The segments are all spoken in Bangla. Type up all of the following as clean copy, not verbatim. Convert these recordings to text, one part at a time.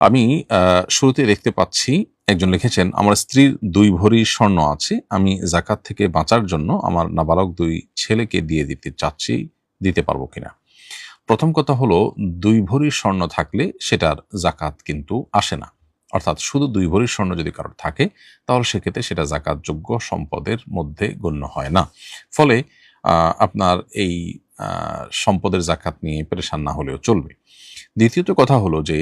আমি শুরুতে দেখতে পাচ্ছি একজন লিখেছেন, আমার স্ত্রীর ২ ভরি স্বর্ণ আছে। আমি যাকাত থেকে বাঁচার জন্য আমার নাবালক ২ ছেলেকে দিয়ে দিতে চাচ্ছি, দিতে পারবো কিনা? প্রথম কথা হলো, ২ ভরি স্বর্ণ থাকলে সেটার যাকাত কিন্তু আসে না। অর্থাৎ শুধু ২ ভরি স্বর্ণ যদি কারোর থাকে, তাহলে সেক্ষেত্রে সেটা যাকাতযোগ্য সম্পদের মধ্যে গণ্য হয় না। ফলে আপনার এই সম্পদের যাকাত নিয়ে পেরেশান না হলেও চলবে। দ্বিতীয়ত কথা হলো যে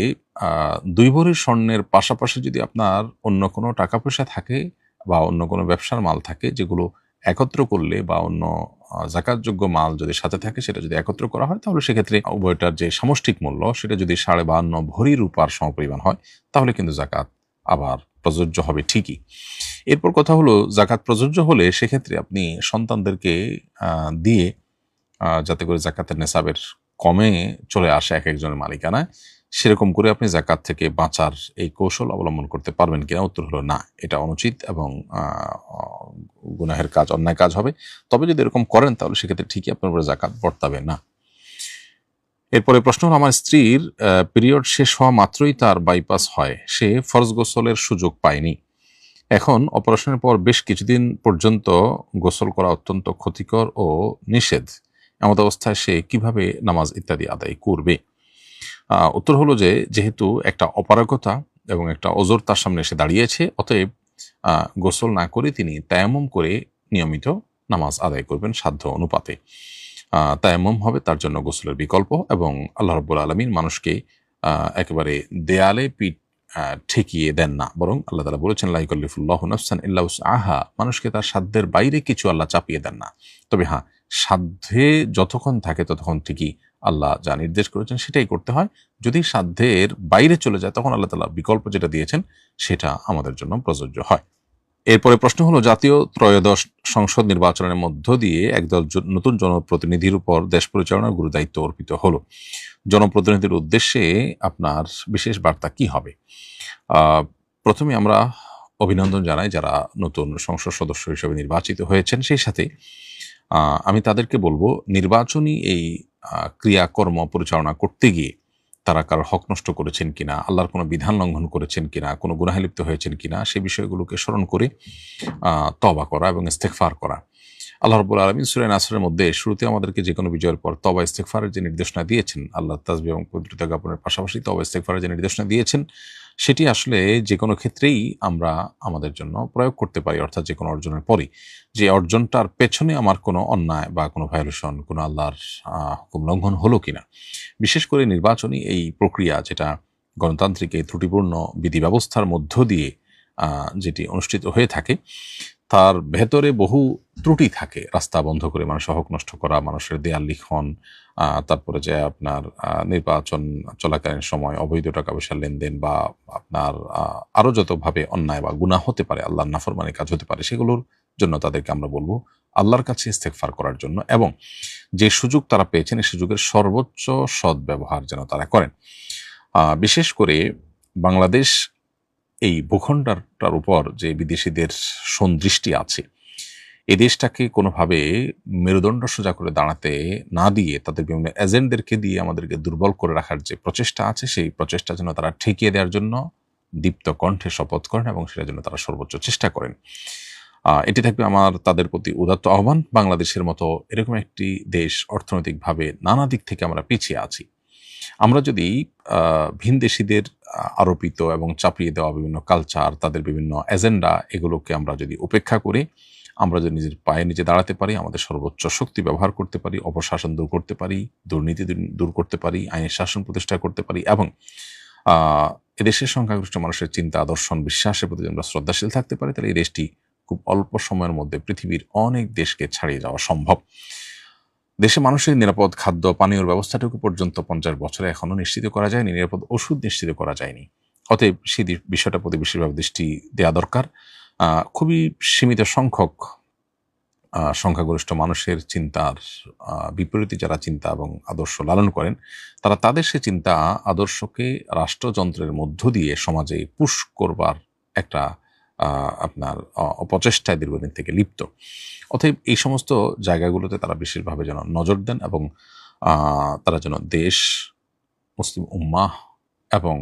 ২ ভরি স্বর্ণের পাশাপাশি যদি আপনার অন্য কোনো টাকা-পয়সা থাকে বা অন্য কোনো ব্যবসার মাল থাকে, যেগুলো একত্র করলে বা অন্য যাকাতযোগ্য মাল যদি সাথে থাকে, সেটা যদি একত্র করা হয়, তাহলে সেক্ষেত্রে উভয়টার যে সামষ্টিক মূল্য সেটা যদি ৫২.৫ ভরি রূপার সমপরিমাণ হয়, তাহলে কিন্তু যাকাত আবার প্রযোজ্য হবে ঠিকই। এরপর কথা হলো, যাকাত প্রযোজ্য হলে সেক্ষেত্রে আপনি সন্তানদেরকে দিয়ে যাতে করে যাকাতের নেসাবের কমে চলে আসে একেকজনের মালিকানায়, সেরকম করে আপনি যাকাত থেকে বাঁচার এই কৌশল অবলম্বন করতে পারবেন কিনা? উত্তর হলো না। এটা অনুচিত এবং আ অ গুনাহের কাজ, অন্যায় কাজ হবে। তবে যদি এরকম করেন, তাহলে সেক্ষেত্রে ঠিকই আপনার উপরে যাকাত বর্তাবে না। এরপরে প্রশ্ন হলো, আমার স্ত্রীর পিরিয়ড শেষ হওয়া মাত্রই তার বাইপাস হয়। সে ফরজ গোসলের সুযোগ পায়নি। এখন অপারেশনের পর বেশ কিছুদিন পর্যন্ত গোসল করা অত্যন্ত ক্ষতিকর ও নিষেধ। এমত অবস্থায় সে কিভাবে নামাজ ইত্যাদি আদায় করবে? উত্তর হলো যে, যেহেতু একটা অপারগতা এবং একটা ওযর তার সামনে এসে দাঁড়িয়েছে, অতএব গোসল না করে তিনি তায়াম্মুম করে নিয়মিত নামাজ আদায় করবেন সাধ্য অনুপাতে। তায়াম্মুম হবে তার জন্য গোসলের বিকল্প, এবং আল্লাহ রাব্বুল আলামিন মানুষকে একেবারে দেয়ালে পিঠ ঠেকিয়ে দেন না। বরং আল্লাহ তাআলা বলেছেন, লা ইউকাল্লিফুল্লাহু নাফসান ইল্লা উসআহা। মানুষকে তার সাধ্যের বাইরে কিছু আল্লাহ চাপিয়ে দেন না। তবে হ্যাঁ, সাধ্যে যতক্ষণ থাকে ততক্ষণ ঠিকই আল্লাহ যা নির্দেশ করেছেন সেটাই করতে হয়। যদি সাধ্যের বাইরে চলে যায়, তখন আল্লাহ তাআলা বিকল্প যেটা দিয়েছেন সেটা আমাদের জন্য প্রযোজ্য হয়। এরপরে প্রশ্ন হলো, জাতীয় ত্রয়োদশ সংসদ নির্বাচনের মধ্য দিয়ে একদল নতুন জনপ্রতিনিধির উপর দেশ পরিচালনার গুরু দায়িত্ব অর্পিত হলো। জনপ্রতিনিধির উদ্দেশ্যে আপনার বিশেষ বার্তা কি হবে? আ প্রথমে আমরা অভিনন্দন জানাই যারা নতুন সংসদ সদস্য হিসেবে নির্বাচিত হয়েছেন। সেই সাথে আমি তাদেরকে বলব, নির্বাচনী এই ক্রিয়াকর্ম পরিচালনা করতে গিয়ে তারা কারোর হক নষ্ট করেছেন কিনা, আল্লাহর কোনো বিধান লঙ্ঘন করেছেন কিনা, কোনো গুনাহে লিপ্ত হয়েছেন কিনা, সে বিষয়গুলোকে স্মরণ করে তওবা করা এবং ইস্তেগফার করা। আল্লাহ রাব্বুল আলামিন সূরা নাসরের মধ্যে শুরুতে আমাদেরকে যেকোনো বিজয়ের পর তওবা ইস্তেগফারের যে নির্দেশনা দিয়েছেন, আল্লাহর তাসবিহ এবং পবিত্রতা জ্ঞাপনের পাশাপাশি তওবা ইস্তেগফারের যে নির্দেশনা দিয়েছেন, সেটি আসলে যেকোনো ক্ষেত্রেই আমরা আমাদের জন্য প্রয়োগ করতে পারি। অর্থাৎ যেকোনো অর্জনের পরেই, যে অর্জনটার পেছনে আমার কোনো অন্যায় বা কোনো ভায়োলেশন, কোনো আল্লাহর হুকুম লঙ্ঘন হলো কিনা। বিশেষ করে নির্বাচনী এই প্রক্রিয়া, যেটা গণতান্ত্রিক এই ত্রুটিপূর্ণ বিধি ব্যবস্থার মধ্য দিয়ে যেটি অনুষ্ঠিত হয়ে থাকে, তার ভেতরে বহু ত্রুটি থাকে। রাস্তা বন্ধ করে মানুষের হক নষ্ট করা, মানুষের দেয়াল লিখন, তারপরে যে আপনার নির্বাচন চলাকালীন সময় অবৈধ টাকা-পয়সার লেনদেন, বা আপনার আরো যতভাবে অন্যায় বা গুনাহ হতে পারে, আল্লাহর নাফরমানি কাজ হতে পারে, সেগুলোর জন্য তাদেরকে আমরা বলব আল্লাহর কাছে ইস্তেগফার করার জন্য, এবং যে সুযোগ তারা পেয়েছেন এই সুযোগের সর্বোচ্চ সদ্ব্যবহার যেন তারা করেন। বিশেষ করে বাংলাদেশ এই ভূখণ্ডটার উপর যে বিদেশিদের সন্দৃষ্টি আছে, এই দেশটাকে কোনোভাবে মেরুদণ্ড সোজা করে দাঁড়াতে না দিয়ে, তাদের বিভিন্ন এজেন্টদেরকে দিয়ে আমাদেরকে দুর্বল করে রাখার যে প্রচেষ্টা আছে, সেই প্রচেষ্টা যেন তারা ঠেকিয়ে দেওয়ার জন্য দীপ্ত কণ্ঠে শপথ করেন, এবং সেটার জন্য তারা সর্বোচ্চ চেষ্টা করেন। এটি থাকবে আমার তাদের প্রতি উদাত্ত আহ্বান। বাংলাদেশের মতো এরকম একটি দেশ, অর্থনৈতিকভাবে নানা দিক থেকে আমরা পিছিয়ে আছি। আমরা যদি ভিনদেশীদের আরোপিত এবং চাপিয়ে দেওয়া বিভিন্ন কালচার, তাদের বিভিন্ন এজেন্ডা, এগুলোকে আমরা যদি উপেক্ষা করে আমরা যদি নিজের পায়ে নিজে দাঁড়াতে পারি, আমাদের সর্বোচ্চ শক্তি ব্যবহার করতে পারি, অপশাসন দূর করতে পারি, দুর্নীতি দূর করতে পারি, আইনের শাসন প্রতিষ্ঠা করতে পারি, এবং এদেশের সংখ্যাগরিষ্ঠ মানুষের চিন্তা, দর্শন, বিশ্বাসের প্রতি আমরা শ্রদ্ধাশীল থাকতে পারি, তাহলে এই দেশটি খুব অল্প সময়ের মধ্যে পৃথিবীর অনেক দেশকে ছাড়িয়ে যাওয়া সম্ভব। দেশে মানুষের নিরাপদ খাদ্য পানীয়র ব্যবস্থাটুকু পর্যন্ত 50 বছরে এখনো নিশ্চিত করা যায়নি, নিরাপদ ওষুধ নিশ্চিত করা যায়নি। অতএব সেই বিষয়টার প্রতি বিশেষভাবে দৃষ্টি দেওয়া দরকার। খুবই সীমিত সংখ্যক সংখ্যাগরিষ্ঠ মানুষের চিন্তার বিপরীতে যারা চিন্তা এবং আদর্শ লালন করেন, তারা তাদের সে চিন্তা আদর্শকে রাষ্ট্রযন্ত্রের মধ্য দিয়ে সমাজে পুশ করবার একটা আপনার অপচেষ্টায় দীর্ঘদিন থেকে লিপ্ত। অতএব এই সমস্ত জায়গাগুলোতে তারা বিশেষভাবে যেন নজর দেন, এবং তারা যেন দেশ, মুসলিম উম্মাহ এবং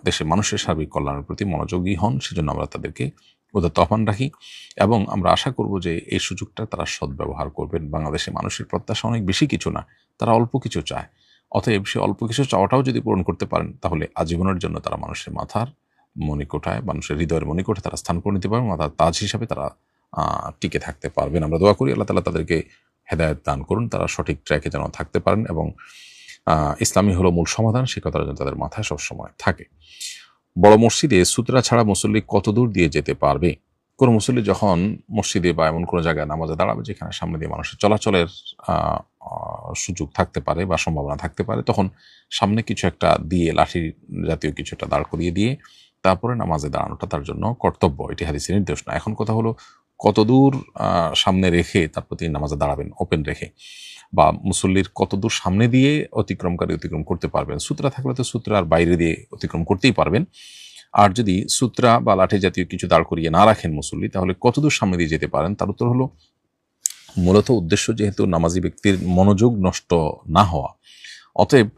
দেশের মানুষের সার্বিক কল্যাণের প্রতি মনোযোগী হন, সেজন্য আমরা তাদেরকে উদাত্ত আহ্বান রাখি এবং আমরা আশা করব যে এই সুযোগটা তারা সদ্ব্যবহার করবেন। বাংলাদেশের মানুষের প্রত্যাশা অনেক বেশি কিছু না, তারা অল্প কিছু চায়। অতএব সে অল্প কিছু চাওয়াটাও যদি পূরণ করতে পারেন, তাহলে আজীবনের জন্য তারা মানুষের মাথার মণিকোঠায়, মানুষের হৃদয়ের মণিকোঠায় তারা স্থান করে নিতে পারবেন, মাথার তাজ হিসাবে তারা টিকে থাকতে পারবেন। আমরা দোয়া করি আল্লাহ তাআলা তাদেরকে হেদায়েত দান করুন, তারা সঠিক ট্র্যাকে যেন থাকতে পারেন এবং ইসলামী হলো মূল সমাধান, সে কথাটা যেন তাদের মাথায় সবসময় থাকে। বড় মসজিদে সুতরা ছাড়া মুসল্লি কত দূর দিয়ে যেতে পারবে? কোনো মুসল্লি যখন মসজিদে বা এমন কোনো জায়গায় নামাজে দাঁড়াবে যেখানে সামনে দিয়ে মানুষের চলাচলের সুযোগ থাকতে পারে বা সম্ভাবনা থাকতে পারে, তখন সামনে কিছু একটা দিয়ে, লাঠি জাতীয় কিছু একটা দাঁড় করিয়ে দিয়ে তারপরে নামাজে দাঁড়ানোটা তার জন্য কর্তব্য। এটি হাদিসের নির্দেশ না। এখন কথা হলো কত দূর সামনে রেখে তারপর তিনি নামাজে দাঁড়াবেন, ওপেন রেখে, বা মুসল্লির কত দূর সামনে দিয়ে অতিক্রমকারী অতিক্রম করতে পারবেন। সূত্রা থাকলে তো সূত্রার বাইরে দিয়ে অতিক্রম করতেই পারবেন। আর যদি সূত্রা বা লাঠি জাতীয় কিছু দাঁড় করিয়ে না রাখেন মুসল্লি, তাহলে কতদূর সামনে দিয়ে যেতে পারেন? তার উত্তর হলো, মূলত উদ্দেশ্য যেহেতু নামাজি ব্যক্তির মনোযোগ নষ্ট না হওয়া, অতএব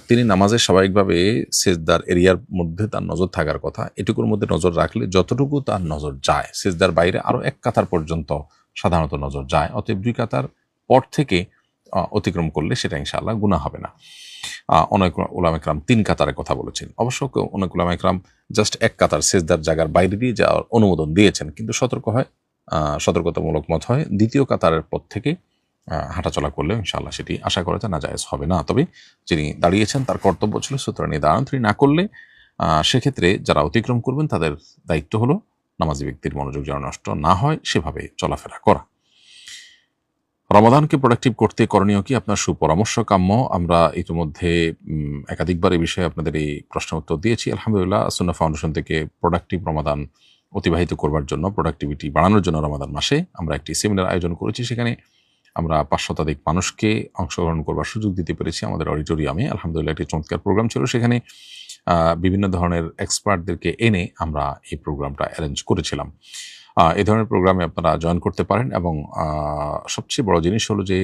তিনি নামাজের স্বাভাবিকভাবে সেজদার এরিয়ার মধ্যে তার নজর থাকার কথা। এটুকুর মধ্যে নজর রাখলে যতটুকু তার নজর যায়, সেজদার বাইরে আরও এক কাতার পর্যন্ত সাধারণত নজর যায়। অতএব 2 কাতার পর থেকে অতিক্রম করলে সেটা ইনশাআল্লাহ গুনাহ হবে না। অনেক উলামা ইকরাম 3 কাতারের কথা বলেছেন। অবশ্য অনেক উলামা ইকরাম জাস্ট 1 কাতার সেজদার জায়গার বাইরে দিয়ে যাওয়ার অনুমোদন দিয়েছেন, কিন্তু সতর্কতামূলক মত হয় 2য় কাতারের পর থেকে হাঁটাচলা করলে ইনশাআল্লাহ সেটি আশা করা যায় নাজায়েজ হবে না। তবে যিনি দাঁড়িয়েছেন তার কর্তব্য ছিল সুতরাং নিয়ে দাঁড়ান। তিনি না করলে সেক্ষেত্রে যারা অতিক্রম করবেন তাদের দায়িত্ব হলো নামাজি ব্যক্তির মনোযোগ যেন নষ্ট না হয় সেভাবে চলাফেরা করা। রমাদানকে প্রোডাক্টিভ করতে করণীয় কি? আপনার সুপরামর্শ কাম্য। আমরা ইতিমধ্যে একাধিকবার এই বিষয়ে আপনাদের এই প্রশ্নের উত্তর দিয়েছি। আলহামদুলিল্লাহ, সুন্নাহ ফাউন্ডেশন থেকে প্রোডাক্টিভ রমাদান অতিবাহিত করবার জন্য, প্রোডাক্টিভিটি বাড়ানোর জন্য রমাদান মাসে আমরা একটি সেমিনার আয়োজন করেছি। সেখানে আমরা 5 শতাধিক মানুষকে অংশগ্রহণ করবার সুযোগ দিতে পেরেছি আমাদের অডিটোরিয়ামে। আলহামদুলিল্লাহ, একটি চমৎকার প্রোগ্রাম ছিল। সেখানে বিভিন্ন ধরনের এক্সপার্টদেরকে এনে আমরা এই প্রোগ্রামটা অ্যারেঞ্জ করেছিলাম। এই ধরনের প্রোগ্রামে আপনারা জয়েন করতে পারেন এবং সবচেয়ে বড় জিনিস হলো যে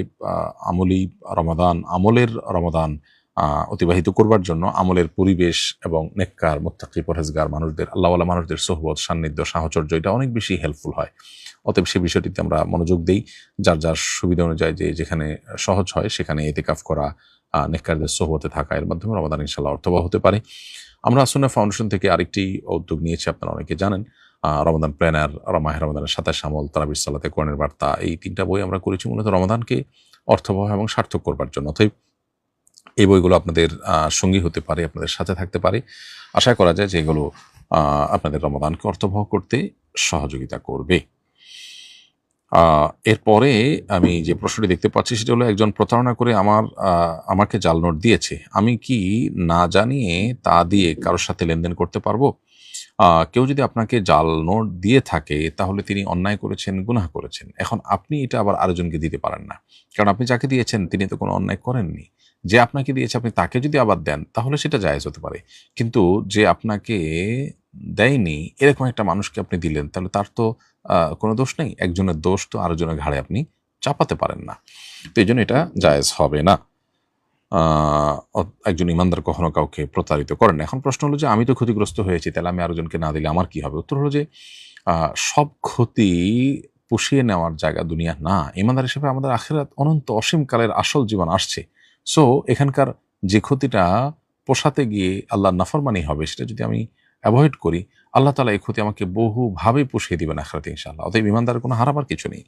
আমলি রমাদান, আমলের রমাদান অতিবাহিত করবার জন্য আমলের পরিবেশ এবং নেককার, মুত্তাকি, পরহেজগার মানুষদের, আল্লাহওয়ালা মানুষদের সোহবত, সান্নিধ্য, সাহচর্য, এটা অনেক বেশি হেল্পফুল হয়। অতএব সেই বিষয়টিতে আমরা মনোযোগ দেই। যার যার সুবিধা অনুযায়ী যে যেখানে সহজ হয় সেখানে ইতিকাফ করা, নেককারদের সোহবতে থাকা, এর মাধ্যমে রমাদান ইনশাআল্লাহ অর্থবহ হতে পারে। আমরা সুন্নাহ ফাউন্ডেশন থেকে আরেকটি উদ্যোগ নিয়েছি, আপনারা অনেকে জানেন, রমাদান প্ল্যানার, মাহে রমাদানের 27 আমল, তারাবির সালাতে, কোরআনের বার্তা, এই 3টা বই আমরা করেছি মূলত রমাদানকে অর্থবহ এবং সার্থক করবার জন্য। অতএব এই বইগুলো আপনাদের সঙ্গী হতে পারে, আপনাদের সাথে থাকতে পারে। আশা করা যায় যে এগুলো আপনাদের রমাদানকে অর্থবহ করতে সহযোগিতা করবে। এরপরে আমি যে প্রশ্নটি দেখতে পাচ্ছি সেটা হলো, একজন প্রতারণা করে আমাকে জাল নোট দিয়েছে, আমি কি না জানিয়ে তা দিয়ে কারোর সাথে লেনদেন করতে পারবো? কেউ যদি আপনাকে জাল নোট দিয়ে থাকে তাহলে তিনি অন্যায় করেছেন, গুনাহ করেছেন। এখন আপনি এটা আবার আরেকজনকে দিতে পারেন না, কারণ আপনি যাকে দিয়েছেন তিনি তো কোনো অন্যায় করেননি। যে আপনাকে দিয়েছে আপনি তাকে যদি আবার দেন তাহলে সেটা জায়েজ হতে পারে, কিন্তু যে আপনাকে দেয়নি এরকম একটা মানুষকে আপনি দিলেন, তাহলে তার তো কোনো দোষ নেই। একজনের দোষ তো আরেকজনের ঘাড়ে আপনি চাপাতে পারেন না, তো এই জন্য এটা জায়েজ হবে না। একজন ইমানদার কখনো কাউকে প্রতারিত করেন না। এখন প্রশ্ন হলো যে আমি তো ক্ষতিগ্রস্ত হয়েছি, তাহলে আমি আরেকজনকে না দিলে আমার কি হবে? উত্তর হলো যে সব ক্ষতি পুষিয়ে নেওয়ার জায়গা দুনিয়া না। ইমানদার হিসেবে আমাদের আখিরাত অনন্ত অসীমকালের আসল জীবন আসছে। সো এখানকার যে ক্ষতিটা পোষাতে গিয়ে আল্লাহর নাফরমানি হবে, সেটা যদি আমি অ্যাভয়েড করি, আল্লাহ তাআলা এই ক্ষতি আমাকে বহুভাবে পুষিয়ে দিবেন আখিরাতে ইনশাআল্লাহ। অতএব ইমানদারের কোনো হারাবার কিছু নেই।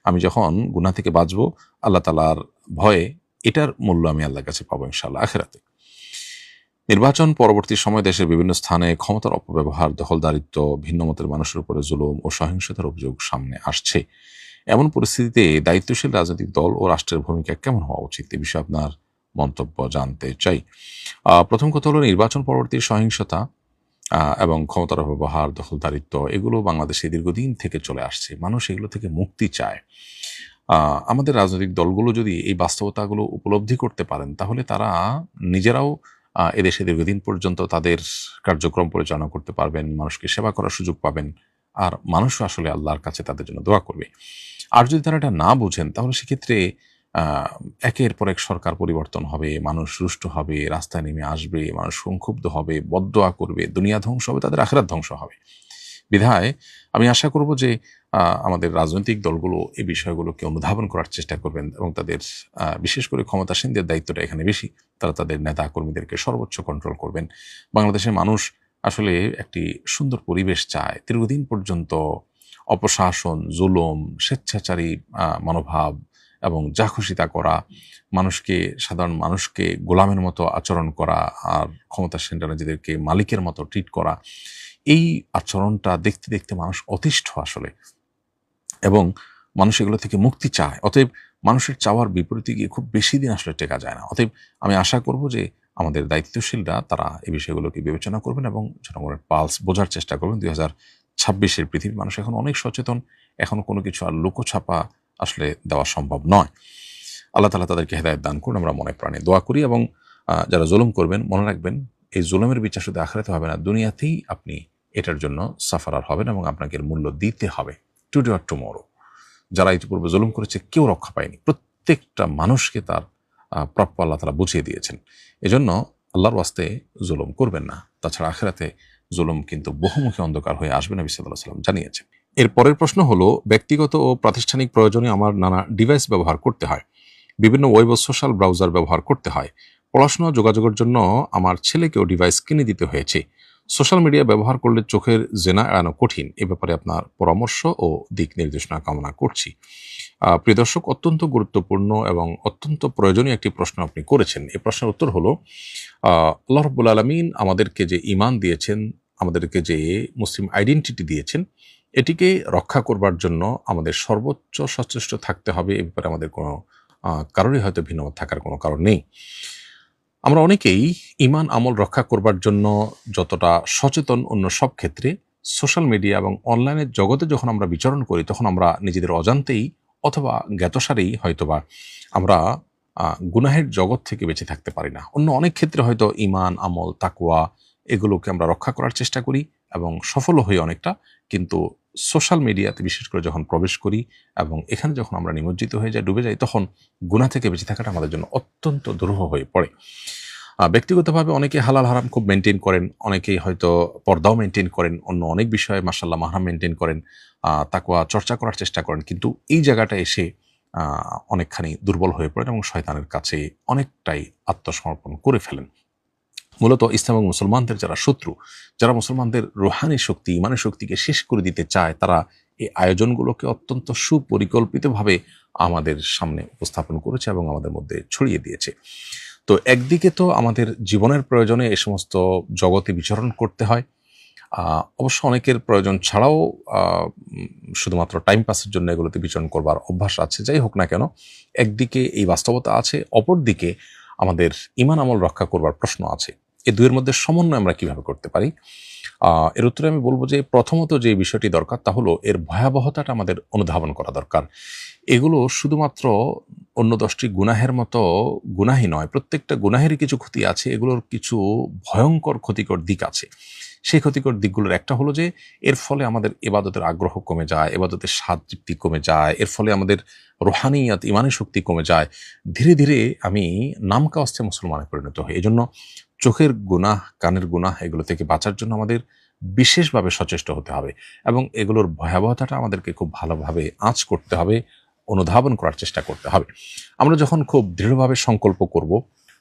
আমি যখন গুনাহ থেকে বাঁচবো আল্লাহ তাআলার ভয়ে, এটার মূল্য আমি আল্লাহর কাছে পাবো ইনশাআল্লাহ আখিরাতে। নির্বাচন পরবর্তী সময়ে দেশের বিভিন্ন স্থানে ক্ষমতার অপব্যবহার, দখলদারিত্ব, ভিন্ন মতের মানুষের উপরে জুলুম ও সহিংসতার অভিযোগ সামনে আসছে। এমন পরিস্থিতিতে দায়িত্বশীল রাজনৈতিক দল ও রাষ্ট্রের ভূমিকা কেমন হওয়া উচিত? এ বিষয়ে আপনার মন্তব্য জানতে চাই। প্রথম কথা হলো, নির্বাচন পরবর্তী সহিংসতা এবং ক্ষমতার অপব্যবহার, দখলদারিত্ব, এগুলো বাংলাদেশে দীর্ঘদিন থেকে চলে আসছে। মানুষ এগুলো থেকে মুক্তি চায়। আমাদের রাজনৈতিক দলগুলো যদি এই বাস্তবতাগুলো উপলব্ধি করতে পারেন, তাহলে তারা নিজেরাও এদেশে দীর্ঘদিন পর্যন্ত তাদের কার্যক্রম পরিচালনা করতে পারবেন, মানুষকে সেবা করার সুযোগ পাবেন, আর মানুষও আসলে আল্লাহর কাছে তাদের জন্য দোয়া করবে। আর যদি তারা এটা না বুঝেন, তাহলে সেক্ষেত্রে একের পর এক সরকার পরিবর্তন হবে, মানুষ রুষ্ট হবে, রাস্তায় নেমে আসবে, মানুষ সংক্ষুব্ধ হবে, বদদোয়া করবে, দুনিয়া ধ্বংস হবে, তাদের আখিরাত ধ্বংস হবে। বিধায় আমি আশা করব যে আমাদের রাজনৈতিক দলগুলো এই বিষয়গুলোকে অনুধাবন করার চেষ্টা করবেন এবং তাদের বিশেষ করে ক্ষমতাসীনদের দায়িত্বটা এখানে বেশি। তারা তাদের নেতা কর্মীদেরকে সর্বোচ্চ কন্ট্রোল করবেন। বাংলাদেশের মানুষ আসলে একটি সুন্দর পরিবেশ চায়। দীর্ঘদিন পর্যন্ত অপশাসন, জুলুম, স্বেচ্ছাচারী মনোভাব এবং যা খুশি তা করা, সাধারণ মানুষকে গোলামের মতো আচরণ করা, আর ক্ষমতাসীনরা নিজেদেরকে মালিকের মতো ট্রিট করা, এই আচরণটা দেখতে দেখতে মানুষ অতিষ্ঠ আসলে, এবং মানুষ এগুলো থেকে মুক্তি চায়। অতএব মানুষের চাওয়ার বিপরীতে গিয়ে খুব বেশি দিন আসলে টেকা যায় না। অতএব আমি আশা করব যে আমাদের দায়িত্বশীলরা তারা এই বিষয়গুলোকে বিবেচনা করবেন এবং জনগণের পালস বোঝার চেষ্টা করবেন। 2026-এর পৃথিবীর মানুষ এখন অনেক সচেতন। এখন কোনো কিছু আর লুকোছাপা আসলে দেওয়া সম্ভব নয়। আল্লাহ তাআলা তাদেরকে হেদায়েত দান করুন, আমরা মনে প্রাণে দোয়া করি। এবং যারা জুলুম করবেন, মনে রাখবেন এই জুলুমের বিচার শুধু আখিরাতে হবে না, দুনিয়াতেই আপনি এটার জন্য সাফারার হবেন এবং আপনাকে এর মূল্য দিতে হবে, টুডে অর টুমরো। যারা ইতিপূর্বে জুলুম করেছে কেউ রক্ষা পায়নি, প্রত্যেকটা মানুষকে তার প্রাপ্য আল্লাহ তাআলা বুঝিয়ে দিয়েছেন। এজন্য আল্লাহর ওয়াস্তে জুলুম করবেন না। তাছাড়া আখিরাতে জুলুম কিন্তু বহুমুখী অন্ধকার হয়ে আসবে, নবী সাল্লাল্লাহু আলাইহি ওয়াসাল্লাম জানিয়েছেন। এর পরের প্রশ্ন হলো, ব্যক্তিগত ও প্রাতিষ্ঠানিক প্রয়োজনে আমার নানা ডিভাইস ব্যবহার করতে হয়, বিভিন্ন ওয়েব ও সোশ্যাল ব্রাউজার ব্যবহার করতে হয়। পড়াশোনা যোগাযোগের জন্য আমার ছেলেকেও ডিভাইস কিনে দিতে হয়েছে। সোশ্যাল মিডিয়া ব্যবহার করলে চোখের জেনা এড়ানো কঠিন। এ ব্যাপারে আপনার পরামর্শ ও দিক নির্দেশনা কামনা করছি। প্রিয় দর্শক, অত্যন্ত গুরুত্বপূর্ণ এবং অত্যন্ত প্রয়োজনীয় একটি প্রশ্ন আপনি করেছেন। এই প্রশ্নের উত্তর হলো, আল্লাহ রাব্বুল আলামিন আমাদেরকে যে ঈমান দিয়েছেন, আমাদেরকে যে মুসলিম আইডেন্টিটি দিয়েছেন, এটিকে রক্ষা করবার জন্য আমাদের সর্বোচ্চ সচেষ্ট থাকতে হবে। এ ব্যাপারে আমাদের কোনো কারোরই হয়তো ভিন্নমত থাকার কোনো কারণ নেই। আমরা অনেকেই ঈমান আমল রক্ষা করবার জন্য যতটা সচেতন অন্য সব ক্ষেত্রে, সোশ্যাল মিডিয়া এবং অনলাইনের জগতে যখন আমরা বিচরণ করি, তখন আমরা নিজেদের অজান্তেই অথবা জ্ঞাতসারেই হয়তোবা আমরা গুনাহের জগৎ থেকে বেঁচে থাকতে পারি না। অন্য অনেক ক্ষেত্রে হয়তো ঈমান, আমল, তাকওয়া এগুলোকে আমরা রক্ষা করার চেষ্টা করি এবং সফলও হই অনেকটা। কিন্তু সোশ্যাল মিডিয়াতে বিশেষ করে যখন প্রবেশ করি এবং এখানে যখন আমরা নিমজ্জিত হয়ে যাই, ডুবে যাই, তখন গুনাহ থেকে বেঁচে থাকাটা আমাদের জন্য অত্যন্ত দুরূহ হয়ে পড়ে। ব্যক্তিগতভাবে অনেকে হালাল হারাম খুব মেনটেন করেন, অনেকেই হয়তো পর্দাও মেনটেন করেন, অন্য অনেক বিষয়ে মাশাআল্লাহ মাহরাম মেনটেন করেন, তাকওয়া চর্চা করার চেষ্টা করেন। কিন্তু এই জায়গাটা এসে অনেকখানি দুর্বল হয়ে পড়েন এবং শয়তানের কাছে অনেকটাই আত্মসমর্পণ করে ফেলেন। মূলত ইসলাম এবং মুসলমানদের যারা শত্রু, যারা মুসলমানদের রুহানি শক্তি, ইমানের শক্তিকে শেষ করে দিতে চায়, তারা এই আয়োজনগুলোকে অত্যন্ত সুপরিকল্পিতভাবে আমাদের সামনে উপস্থাপন করেছে এবং আমাদের মধ্যে ছড়িয়ে দিয়েছে। তো একদিকে তো আমাদের জীবনের প্রয়োজনে এই সমস্ত জগতে বিচরণ করতে হয়, অবশ্য অনেকের প্রয়োজন ছাড়াও শুধুমাত্র টাইম পাসের জন্য এগুলোতে বিচরণ করবার অভ্যাস আছে। যাই হোক না কেন, একদিকে এই বাস্তবতা আছে, অপরদিকে আমাদের ঈমান আমল রক্ষা করবার প্রশ্ন আছে। এই দুয়ের মধ্যে সমন্বয় আমরা কিভাবে করতে পারি? এর উত্তরে আমি বলবো যে, প্রথমত যে বিষয়টি দরকার তা হলো এর ভয়াবহতাটা আমাদের অনুধাবন করা দরকার। এগুলো শুধুমাত্র অন্য 10টি গুনাহের মতো গুনাহই নয়, প্রত্যেকটা গুনাহেরই কিছু ক্ষতি আছে, এগুলোর কিছু ভয়ঙ্কর ক্ষতিকর দিক আছে। সেই ক্ষতিকর দিকগুলোর একটা হলো যে এর ফলে আমাদের ইবাদতের আগ্রহ কমে যায়, ইবাদতের স্বাদ তৃপ্তি কমে যায়, এর ফলে আমাদের রুহানিয়াত, ইমানি শক্তি কমে যায়। ধীরে ধীরে আমি নামকাওয়াস্তে মুসলমানে পরিণত হই। এজন্য চোখের গুনাহ, কানের গুনাহ এগুলো থেকে বাঁচার জন্য আমাদের বিশেষভাবে সচেষ্ট হতে হবে এবং এগুলোর ভয়াবহতাটা আমাদেরকে খুব ভালোভাবে আঁচ করতে হবে, অনুধাবন করার চেষ্টা করতে হবে। আমরা যখন খুব দৃঢ়ভাবে সংকল্প করব,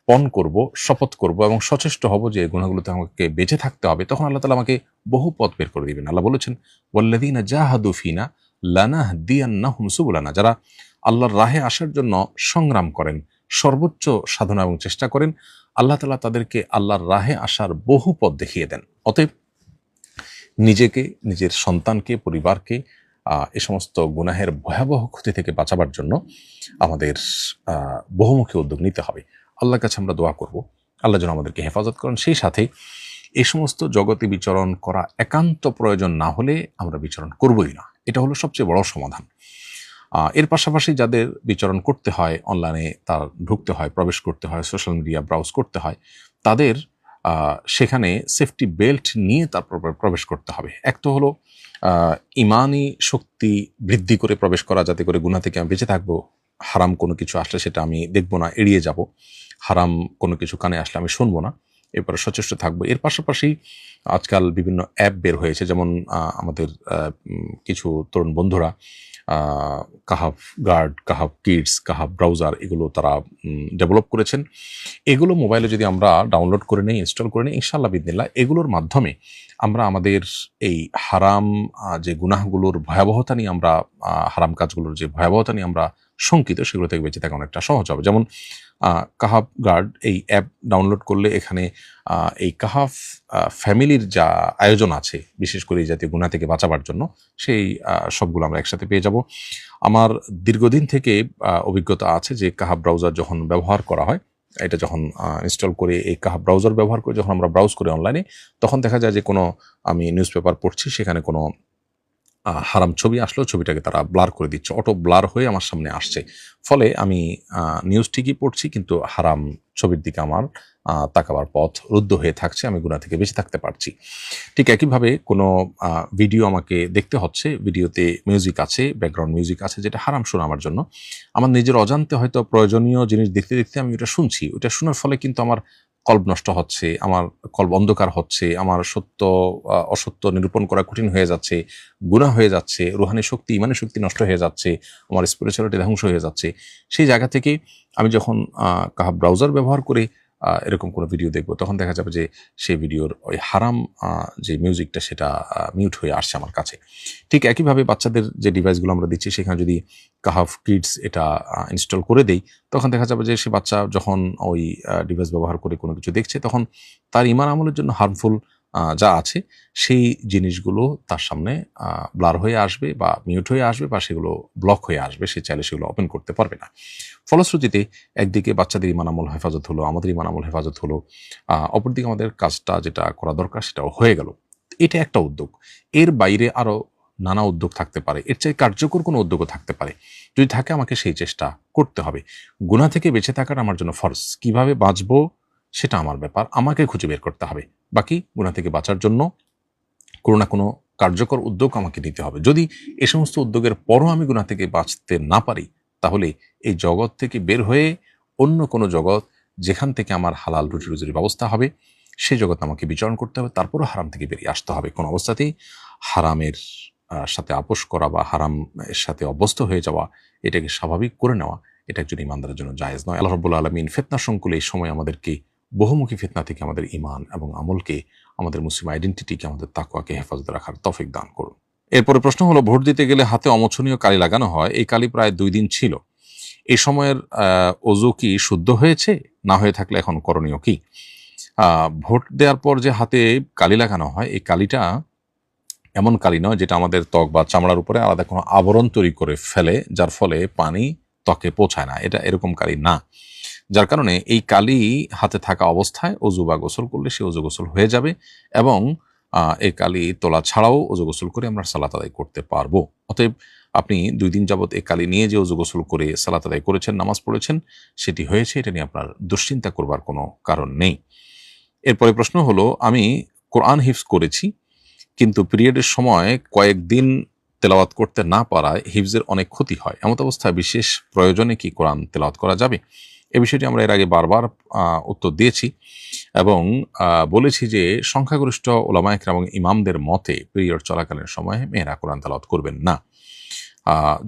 পণ করব, শপথ করব এবং সচেষ্ট হব যে এই গুনাহগুলোতে আমাকে বেঁচে থাকতে হবে, তখন আল্লাহ তাআলা আমাকে বহু পথ বের করে দিবেন। আল্লাহ বলেছেন, ওয়াল্লাযীনা জাহাদু ফিনা লানাহদিয়ান্নাহুম সুবুলানা। যারা আল্লাহর রাহে আসার জন্য সংগ্রাম করেন, সর্বোচ্চ সাধনা এবং চেষ্টা করেন, আল্লাহ তাআলা তাদেরকে আল্লাহর রাহে আসার বহু পথ দেখিয়ে দেন। অতএব নিজেকে, নিজের সন্তানকে, পরিবারকে এ সমস্ত গুনাহের ভয়াবহ ক্ষতি থেকে বাঁচাবার জন্য আমাদের বহুমুখী উদ্যোগ নিতে হবে। আল্লাহর কাছে আমরা দোয়া করব, আল্লাহ যেন আমাদেরকে হেফাজত করেন। সেই সাথে এই সমস্ত জগতে বিচরণ করা একান্ত প্রয়োজন না হলে আমরা বিচরণ করবই না, এটা হলো সবচেয়ে বড় সমাধান। এর পাশাপাশি যাদের বিচরণ করতে হয়, অনলাইনে তার ঢুকতে হয়, প্রবেশ করতে হয়, সোশ্যাল মিডিয়া ব্রাউজ করতে হয়, তাদের সেখানে সেফটি বেল্ট নিয়ে তারপর প্রবেশ করতে হবে। এক তো হলো ইমানি শক্তি বৃদ্ধি করে প্রবেশ করা, যাতে করে গুনাহ থেকে আমি বেঁচে থাকবো, হারাম কোনো কিছু আসলে সেটা আমি দেখব না, এড়িয়ে যাব। হারাম কোনো কিছু কানে আসলে আমি শুনবো না, এরপরে সচেষ্ট থাকবো। এর পাশাপাশি আজকাল বিভিন্ন অ্যাপ বের হয়েছে, যেমন আমাদের কিছু তরুণ বন্ধুরা আহ, কাহাফ গার্ড, কাহাফ কিডস, কাহাফ ব্রাউজার এগুলো তারা ডেভেলপ করেছেন। এগুলো মোবাইলে যদি আমরা ডাউনলোড করে নিই, ইনস্টল করে নিই, ইনশাআল্লাহ বিদিনিল্লাহ এগুলোর মাধ্যমে আমরা আমাদের এই হারাম যে গুনাহগুলোর ভয়াবহতা নিয়ে আমরা হারাম কাজগুলোর যে ভয়াবহতা নিয়ে আমরা শঙ্কিত, সেগুলো থেকে বেঁচে থাকা অনেকটা সহজ হবে। যেমন কাহাফ গার্ড এই অ্যাপ ডাউনলোড করলে এখানে এই কাহাফ ফ্যামিলির যা আয়োজন আছে, বিশেষ করে এই জাতীয় গুনাহ থেকে বাঁচাবার জন্য, সেই সবগুলো আমরা একসাথে পেয়ে যাব। আমার দীর্ঘদিন থেকে অভিজ্ঞতা আছে যে কাহাফ ব্রাউজার যখন ব্যবহার করা হয়, এটা যখন ইনস্টল করে এই কাহাফ ব্রাউজার ব্যবহার করে যখন আমরা ব্রাউজ করি অনলাইনে, তখন দেখা যায় যে কোনো আমি নিউজ পেপার পড়ছি, সেখানে কোনো হারাম ছবি আসলেও ছবিটাকে তারা ব্লার করে দিচ্ছে, অটো ব্লার হয়ে আমার সামনে আসছে। ফলে আমি নিউজ ঠিকই পড়ছি, কিন্তু হারাম ছবির দিকে আমার তাকাবার পথ রুদ্ধ হয়ে থাকছে, আমি গুনাহ থেকে বেঁচে থাকতে পারছি। ঠিক একইভাবে কোনো ভিডিও আমাকে দেখতে হচ্ছে, ভিডিওতে মিউজিক আছে, ব্যাকগ্রাউন্ড মিউজিক আছে, যেটা হারাম শোনা আমার জন্য। আমার নিজের অজান্তে হয়তো প্রয়োজনীয় জিনিস দেখতে দেখতে আমি ওটা শুনছি, ওটা শোনার ফলে কিন্তু আমার কল্ব নষ্ট হচ্ছে, আমার কল্ব অন্ধকার হচ্ছে, আমার সত্য অসত্য নিরূপণ করা কঠিন হয়ে যাচ্ছে, গুনাহ হয়ে যাচ্ছে, রুহানি শক্তি, ইমানের শক্তি নষ্ট হয়ে যাচ্ছে, আমার স্পিরিচুয়ালিটি ধ্বংস হয়ে যাচ্ছে। সেই জায়গা থেকে আমি যখন কাহাফ ব্রাউজার ব্যবহার করে এরকম কোনো ভিডিও দেখবো, তখন দেখা যাবে যে সেই ভিডিওর ওই হারাম যে মিউজিকটা সেটা মিউট হয়ে আসছে আমার কাছে। ঠিক একইভাবে বাচ্চাদের যে ডিভাইসগুলো আমরা দিচ্ছি, সেখানে যদি কাহাফ কিডস এটা ইনস্টল করে দেই, তখন দেখা যাবে যে সে বাচ্চা যখন ওই ডিভাইস ব্যবহার করে কোনো কিছু দেখছে, তখন তার ইমান আমলের জন্য হার্মফুল যা আছে সেই জিনিসগুলো তার সামনে ব্লার হয়ে আসবে বা মিউট হয়ে আসবে বা সেগুলো ব্লক হয়ে আসবে, সে চাইলে সেগুলো ওপেন করতে পারবে না। ফলশ্রুতিতে একদিকে বাচ্চাদের ইমান আমল হেফাজত হলো, আমাদের ইমান আমল হেফাজত হলো, অপরদিকে আমাদের কাজটা যেটা করা দরকার সেটাও হয়ে গেল। এটা একটা উদ্যোগ। এর বাইরে আরও নানা উদ্যোগ থাকতে পারে, এর চেয়ে কার্যকর কোনো উদ্যোগও থাকতে পারে। যদি থাকে, আমাকে সেই চেষ্টা করতে হবে। গুনাহ থেকে বেঁচে থাকার আমার জন্য ফরজ। কিভাবে বাঁচবো সেটা আমার ব্যাপার, আমাকে খুঁজে বের করতে হবে। বাকি গুনাহ থেকে বাঁচার জন্য কোনো না কোনো কার্যকর উদ্যোগ আমাকে নিতে হবে। যদি এ সমস্ত উদ্যোগের পরও আমি গুনাহ থেকে বাঁচতে না পারি, তাহলে এই জগৎ থেকে বের হয়ে অন্য কোনো জগৎ, যেখান থেকে আমার হালাল রুটি রুজির ব্যবস্থা হবে, সেই জগৎ আমাকে বিচরণ করতে হবে। তারপরও হারাম থেকে বেরিয়ে আসতে হবে। কোনো অবস্থাতেই হারামের সাথে আপোষ করা বা হারামের সাথে অভ্যস্ত হয়ে যাওয়া, এটাকে স্বাভাবিক করে নেওয়া, এটা একজন ইমানদারের জন্য জায়েজ নয়। আল্লাহ রাব্বুল আলামিন ফিতনা সংকুলে এই সময় আমাদেরকে বহুমুখী ফিতনা থেকে আমাদের ইমান এবং আমলকে, আমাদের মুসলিম আইডেন্টিটিকে, আমাদের তাকওয়াকে হেফাজতে রাখার তৌফিক দান করুন। এরপরে প্রশ্ন হলো, ভোট দিতে গেলে হাতে অমোছনীয় কালি লাগানো হয়, এই কালি প্রায় 2 দিন ছিল, এই সময়ের অজু কি শুদ্ধ হয়েছে? না হয়ে থাকলে এখন করণীয় কি? ভোট দেওয়ার পর যে হাতে কালি লাগানো হয়, এই কালিটা এমন কালি নয় যেটা আমাদের ত্বক বা চামড়ার উপরে আলাদা কোনো আবরণ তৈরি করে ফেলে, যার ফলে পানি ত্বকে পৌঁছায় না। এটা এরকম কালি না। যার কারণে এই কালি হাতে থাকা অবস্থায় অজু বা গোসল করলে সে অজু গোসল হয়ে যাবে, এবং এই কালি তোলা ছাড়াও অজু গোসল করে আমরা সালাত আদায় করতে পারবো। অতএব আপনি 2 দিন যাবৎ এই কালি নিয়ে যে অজু গোসল করে সালাত আদায় করেছেন, নামাজ পড়েছেন, সেটি হয়েছে, এটা নিয়ে আপনার দুশ্চিন্তা করবার কোনো কারণ নেই। এরপরে প্রশ্ন হলো, আমি কোরআন হিফজ করেছি, কিন্তু পিরিয়ডের সময় কয়েকদিন তেলাওয়াত করতে না পারায় হিফজের অনেক ক্ষতি হয়। এমত অবস্থায় বিশেষ প্রয়োজনে কি কোরআন তেলাওয়াত করা যাবে? এ বিষয়টি আমরা এর আগে বারবার উত্তর দিয়েছি এবং বলেছি যে সংখ্যাগরিষ্ঠ ওলামা ইকরাম এবং ইমামদের মতে পিরিয়ড চলাকালীন সময়ে মেয়েরা কোরআন তেলাওয়াত করবেন না।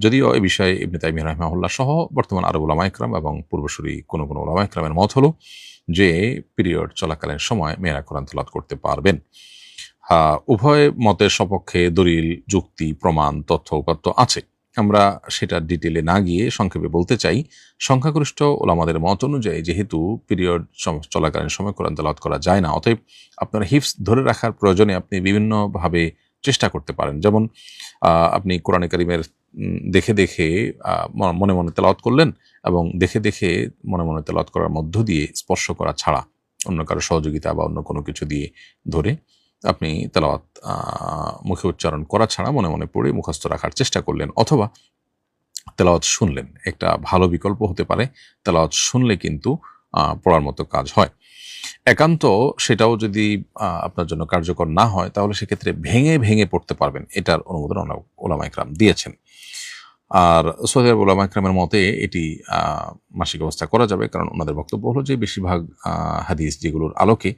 যদিও এ বিষয়ে ইবনে তাইমিয়া রাহিমাহুল্লাহ সহ বর্তমান আরব ওলামা ইকরাম এবং পূর্বসূরি কোনো কোনো ওলামা ইকরামের মত হলো যে পিরিয়ড চলাকালীন সময় মেয়েরা কোরআন তেলাওয়াত করতে পারবেন। উভয় মতের সপক্ষে দলিল, যুক্তি, প্রমাণ, তথ্য উপাত্ত আছে। আমরা সেটা ডিটেলে না গিয়ে সংক্ষেপে বলতে চাই, সংখ্যাগরিষ্ঠ ওলামাদের মত অনুযায়ী যেহেতু পিরিয়ড চলাকালীন সময় কোরআন তেলাওয়াত করা যায় না, অতএব আপনার হিফজ ধরে রাখার প্রয়োজনে আপনি বিভিন্নভাবে চেষ্টা করতে পারেন। যেমন আপনি কোরআনে কারিমের দেখে দেখে মনে মনে তেলাওয়াত করলেন, এবং দেখে দেখে মনে মনে তেলাওয়াত করার মধ্য দিয়ে স্পর্শ করা ছাড়া অন্য কারো সহযোগিতা বা অন্য কোনো কিছু দিয়ে ধরে আপনি তেলাওয়াত মুখে উচ্চারণ করা ছাড়া মনে মনে পড়ে মুখস্থ রাখার চেষ্টা করলেন, অথবা তেলাওয়াত শুনলেন। একটা ভালো বিকল্প হতে পারে, তেলাওয়াত শুনলে কিন্তু পড়ার মতো কাজ হয়। একান্ত সেটাও যদি আপনার জন্য কার্যকর না হয়, তাহলে সেক্ষেত্রে ভেঙে ভেঙে পড়তে পারবেন, এটার অনুমোদন ওলামা ইকরাম দিয়েছেন। আর সৌদি আরব উলামা ইকরামের মতে এটি মাসিক অবস্থা করা যাবে, কারণ ওনাদের বক্তব্য হলো যে বেশিরভাগ হাদিস যেগুলোর আলোকে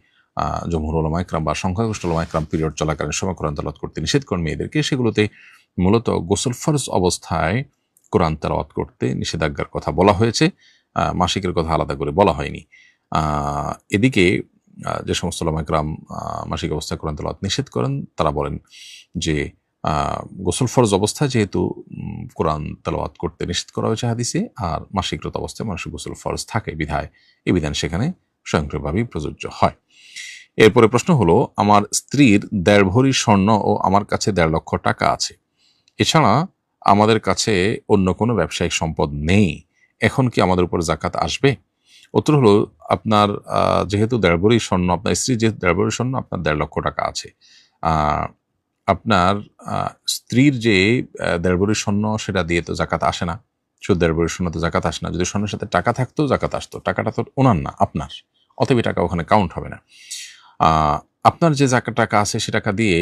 জমহুর উলামা ইকরাম বা সংখ্যাগরিষ্ঠ উলামা ইকরাম পিরিয়ড চলাকালীন সময় কোরআন তেলাওয়াত করতে নিষেধ করেন মেয়েদেরকে, সেগুলোতে মূলত গোসল ফরজ অবস্থায় কোরআন তেলাওয়াত করতে নিষেধাজ্ঞার কথা বলা হয়েছে, মাসিকের কথা আলাদা করে বলা হয়নি। এদিকে যে সমস্ত উলামা ইকরাম মাসিক অবস্থায় কোরআন তেলাওয়াত নিষেধ করেন তারা বলেন যে গোসল ফরজ অবস্থায় যেহেতু কোরআন তেলাওয়াত করতে নিষেধ করা হয়েছে হাদিসে, আর মাসিকরত অবস্থায় মানুষের গোসল ফরজ থাকে বিধায় এই বিধান সেখানে স্বয়ংক্রিয়ভাবেই প্রযোজ্য হয়। এরপরে প্রশ্ন হলো, আমার স্ত্রীর 1.5 ভরি স্বর্ণ ও আমার কাছে 1.5 লক্ষ টাকা আছে, এছাড়া আমাদের কাছে অন্য কোনো ব্যবসায়িক সম্পদ নেই, এখন কি আমাদের উপর জাকাত আসবে? উত্তর হলো, আপনার যেহেতু 1.5 ভরি স্বর্ণ, আপনার স্ত্রীর যেহেতু 1.5 ভরি স্বর্ণ, আপনার 1.5 লক্ষ টাকা আছে, আপনার স্ত্রীর যে 1.5 ভরি স্বর্ণ সেটা দিয়ে তো জাকাত আসে না, শুধু 1.5 ভরি স্বর্ণ তো জাকাত আসে না। যদি স্বর্ণের সাথে টাকা থাকতো জাকাত আসতো, টাকাটা তো ওনার না, আপনার, অতএব টাকা ওখানে কাউন্ট হবে না। আপনার যে টাকা আছে সে টাকা দিয়ে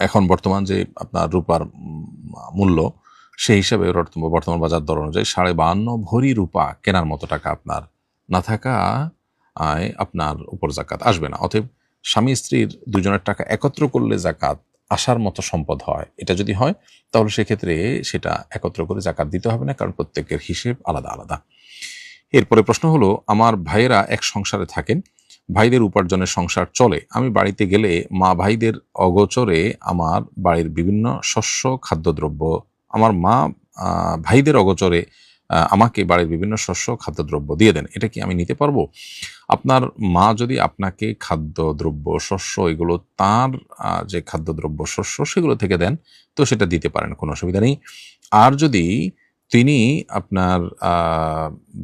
এখন বর্তমান যে আপনার রূপার মূল্য, সেই হিসাবে বর্তমান বাজার দর অনুযায়ী 52.5 ভরি রূপা কেনার মতো টাকা আপনার না থাকা আপনার উপর জাকাত আসবে না। অতএব স্বামী স্ত্রীর দুজনের টাকা একত্র করলে জাকাত আসার মতো সম্পদ হয়, এটা যদি হয় তাহলে সেক্ষেত্রে সেটা একত্র করে জাকাত দিতে হবে না, কারণ প্রত্যেকের হিসেব আলাদা আলাদা। এরপরে প্রশ্ন হলো, আমার ভাইয়েরা এক সংসারে থাকেন, ভাইদের উপার্জনের সংসার চলে, আমি বাড়িতে গেলে মা ভাইদের অগোচরে আমার বাড়ির বিভিন্ন শস্য খাদ্যদ্রব্য, আমার মা ভাইদের অগোচরে আমাকে বাড়ির বিভিন্ন শস্য খাদ্যদ্রব্য দিয়ে দেন, এটা কি আমি নিতে পারবো? আপনার মা যদি আপনাকে খাদ্যদ্রব্য শস্য এগুলো তার যে খাদ্যদ্রব্য শস্য সেগুলো থেকে দেন তো সেটা দিতে পারেন, কোনো অসুবিধা নেই। আর যদি তিনি আপনার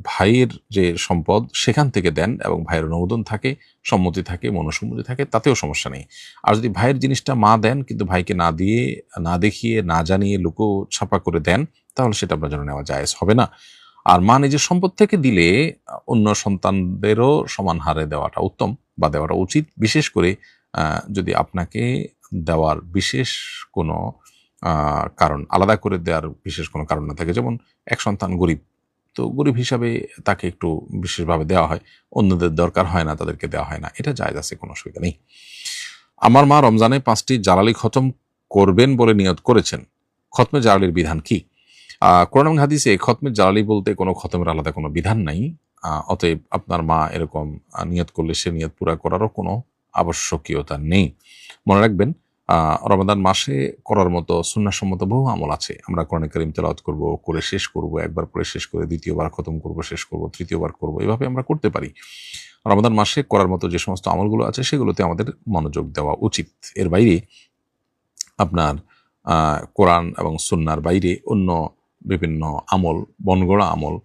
ভাইয়ের যে সম্পদ সেখান থেকে দেন এবং ভাইয়ের অনুমোদন থাকে, সম্মতি থাকে, মনসম্মতি থাকে, তাতেও সমস্যা নেই। আর যদি ভাইয়ের জিনিসটা মা দেন কিন্তু ভাইকে না দিয়ে, না দেখিয়ে, না জানিয়ে লুকো ছাপা করে দেন, তাহলে সেটা আপনার জন্য নেওয়া জায়েজ হবে না। আর মা নিজের সম্পদ থেকে দিলে অন্য সন্তানদেরও সমান হারে দেওয়াটা উত্তম বা দেওয়াটা উচিত, বিশেষ করে যদি আপনাকে দেওয়ার বিশেষ কোনো কারণ, আলাদা করে দেওয়ার বিশেষ কোনো কারণ না থাকে। যেমন এক সন্তান গরিব, তো গরিব হিসাবে তাকে একটু বিশেষভাবে দেওয়া হয়, অন্যদের দরকার হয় না তাদেরকে দেওয়া হয় না, এটা জায়েজ আছে, কোনো অসুবিধা নেই। আমার মা রমজানে 5টি জালালি খতম করবেন বলে নিয়ত করেছেন, খতমে জালালির বিধান কি? কোরআন এবং হাদিসে খতমে জালালি বলতে কোনো খতমের আলাদা কোনো বিধান নাই। অতএব আপনার মা এরকম নিয়ত করলে সে নিয়ত পুরা করারও কোনো আবশ্যকীয়তা নেই। মনে রাখবেন, রমাদান মাসে করার মতো সুন্নাহসম্মত বহু আমল আছে। আমরা কোরআনে কারীম তেলাওয়াত করব, করে শেষ করব, একবার পড়ে শেষ করে দ্বিতীয়বার খতম করব, শেষ করব, তৃতীয়বার করব, এভাবে আমরা করতে পারি। রমাদান মাসে করার মতো যে সমস্ত আমলগুলো আছে সেগুলোতে আমাদের মনোযোগ দেওয়া উচিত। এর বাইরে আপনার কোরআন এবং সুন্নাহর বাইরে অন্য বিভিন্ন আমল, বনগড়া আমল,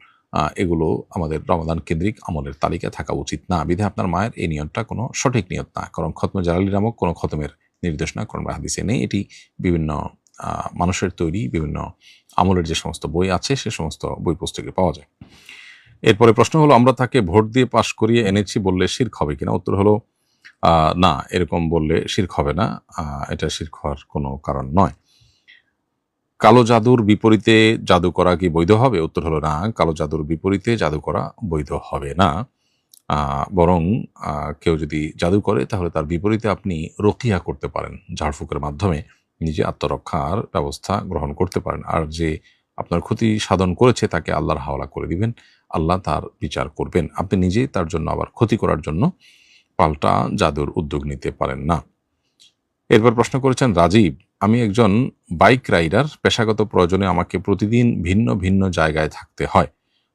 এগুলো আমাদের রমাদান কেন্দ্রিক আমলের তালিকায় থাকা উচিত না। বিধায় আপনার মায়ের এই নিয়তটা কোনো সঠিক নিয়ত না, কারণ খতমে জালালি নামক কোনো খতমের নির্দেশনা কোরআন বা হাদিসে নেই। এটি বিভিন্ন মানুষের তৈরি বিভিন্ন আমলের যে সমস্ত বই আছে সে সমস্ত বই পুস্তকে পাওয়া যায়। এরপরে প্রশ্ন হলো, আমরা তাকে ভোট দিয়ে পাশ করিয়ে এনেছি বললে শিরক হবে কিনা? উত্তর হলো, না, এরকম বললে শিরক হবে না, এটা শিরক হওয়ার কোনো কারণ নয়। কালো জাদুর বিপরীতে জাদু করা কি বৈধ হবে? উত্তর হলো, না, কালো জাদুর বিপরীতে জাদু করা বৈধ হবে না। বরং কেউ যদি জাদু করে তাহলে তার বিপরীতে আপনি রকিয়া করতে পারেন, ঝাড়ফুঁকের মাধ্যমে নিজে আত্মরক্ষার ব্যবস্থা গ্রহণ করতে পারেন। আর যে আপনার ক্ষতি সাধন করেছে তাকে আল্লাহর হাওলা করে দিবেন, আল্লাহ তার বিচার করবেন। আপনি নিজে তার জন্য আবার ক্ষতি করার জন্য পাল্টা জাদুর উদ্যোগ নিতে পারেন না। এরপর প্রশ্ন করেছেন রাজীব, আমি একজন বাইক রাইডার, পেশাগত প্রয়োজনে আমাকে প্রতিদিন ভিন্ন ভিন্ন জায়গায় থাকতে হয়,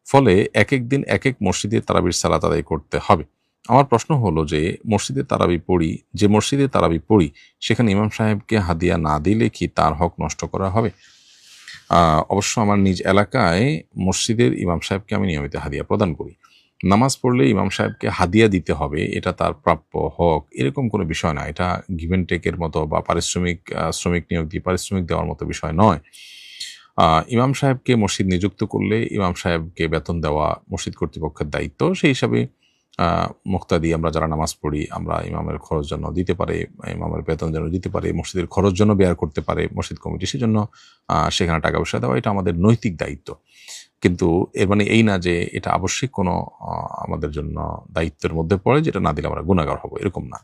ফলে এক এক দিন এক এক মসজিদে তারাবির সালাত আদায় করতে হবে। আমার প্রশ্ন হলো যে মসজিদে তারাবি পড়ি সেখানে ইমাম সাহেবকে হাদিয়া না দিলে কি তার হক নষ্ট করা হবে? অবশ্য আমার নিজ এলাকায় মসজিদের ইমাম সাহেবকে আমি নিয়মিত হাদিয়া প্রদান করি। নামাজ পড়লে ইমাম সাহেবকে হাদিয়া দিতে হবে, এটা তার প্রাপ্য হক, এরকম কোনো বিষয় না। এটা গিভ অ্যান্ড টেকের মতো বা শ্রমিক নিয়োগ দিয়ে পারিশ্রমিক দেওয়ার মতো বিষয় নয়। ইমাম সাহেবকে মসজিদ নিযুক্ত করলে ইমাম সাহেবকে বেতন দেওয়া মসজিদ কর্তৃপক্ষের দায়িত্ব, সেই হিসাবে মুক্তাদি আমরা যারা নামাজ পড়ি, আমরা ইমামের খরচ জন্য দিতে পারে, ইমামের বেতন জন্য দিতে পারে, মসজিদের খরচ জন্য ব্যয় করতে পারে মসজিদ কমিটি, সেজন্য সেখানে টাকা পয়সা দেওয়া এটা আমাদের নৈতিক দায়িত্ব। কিন্তু এর মানে এই না যে এটা আবশ্যিক কোনো আমাদের জন্য দায়িত্বের মধ্যে পড়ে যেটা না দিলে আমরা গুনাহগার হব, এরকম না।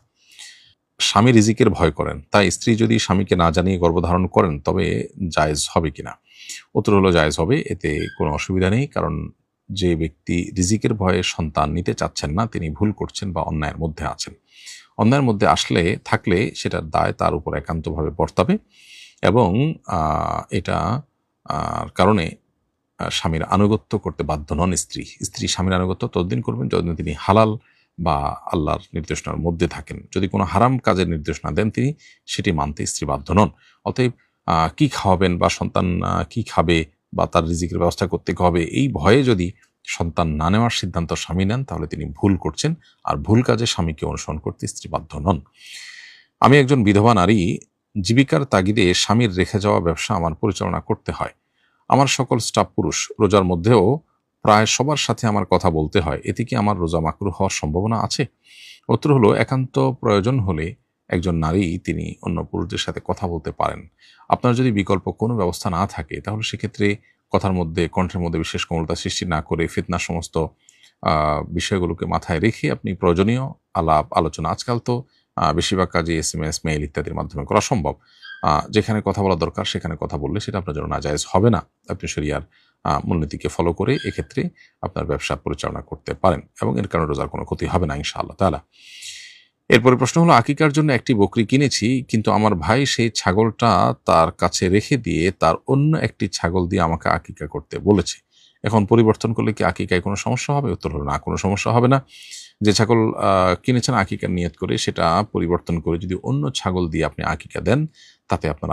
স্বামী রিজিকের ভয় করেন, তাই স্ত্রী যদি স্বামীকে না জানিয়ে গর্ভধারণ করেন তবে জায়েজ হবে কিনা? উত্তর হলো জায়েজ হবে, এতে কোনো অসুবিধা নেই। কারণ যে ব্যক্তি রিজিকের ভয়ে সন্তান নিতে চাচ্ছেন না তিনি ভুল করছেন বা অন্যায়ের মধ্যে আছেন। অন্যায়ের মধ্যে থাকলে সেটার দায় তার উপর একান্তভাবে বর্তাবে এবং এটা কারণে স্বামীর আনুগত্য করতে বাধ্য নন স্ত্রী স্বামীর আনুগত্য ততদিন করবেন যতদিন তিনি হালাল বা আল্লাহর নির্দেশনার মধ্যে থাকেন। যদি কোনো হারাম কাজের নির্দেশনা দেন তিনি সেটি মানতে স্ত্রী বাধ্য নন। অতএব কি খাওয়াবেন বা সন্তান কি খাবে বা তার রিজিকের ব্যবস্থা করতে হবে এই ভয়ে যদি সন্তান না নেওয়ার সিদ্ধান্ত স্বামী নেন তাহলে তিনি ভুল করছেন, আর ভুল কাজে স্বামীকে অনুসরণ করতে স্ত্রী বাধ্য নন। আমি একজন বিধবা নারী, জীবিকার তাগিদে স্বামীর রেখে যাওয়া ব্যবসা আমার পরিচালনা করতে হয়। আমার সকল স্টাফ পুরুষ, রোজার মধ্যেও প্রায় সবার সাথে আমার কথা বলতে হয়, এতে কি আমার রোজা মাকরুহ হওয়ার সম্ভাবনা আছে? উত্তর হলো, একান্ত প্রয়োজন হলে একজন নারী তিনি অন্য পুরুষদের সাথে কথা বলতে পারেন। আপনার যদি বিকল্প কোনো ব্যবস্থা না থাকে তাহলে সেক্ষেত্রে কথার মধ্যে, কণ্ঠের মধ্যে বিশেষ কোমলতা সৃষ্টি না করে ফিতনার সমস্ত বিষয়গুলোকে মাথায় রেখে আপনি প্রয়োজনীয় আলাপ আলোচনা, আজকাল তো বেশিরভাগ কাজে SMS, মেইল ইত্যাদির মাধ্যমে করা সম্ভব। যেখানে কথা বলা দরকার সেখানে কথা বললে সেটা আপনার জন্য নাজায়েজ হবে না। আপনি শরিয়ার মূলনীতিকে ফলো করে এক্ষেত্রে আপনার ব্যবসা পরিচালনা করতে পারেন এবং এর কারণে রোজার কোনো ক্ষতি হবে না ইনশাআল্লাহ তাআলা। এরপরে প্রশ্ন হলো, আকিকার জন্য একটি বকরি কিনেছি কিন্তু আমার ভাই সেই ছাগলটা তার কাছে রেখে দিয়ে তার অন্য একটি ছাগল দিয়ে আমাকে আকিকা করতে বলেছে। এখন পরিবর্তন করলে কি আকিকায় কোনো সমস্যা হবে? উত্তর হলো না, কোনো সমস্যা হবে না। যে ছাগল কিনেছেন আকিকার নিয়ত করে সেটা পরিবর্তন করে যদি অন্য ছাগল দিয়ে আপনি আকিকা দেন তাতে আপনার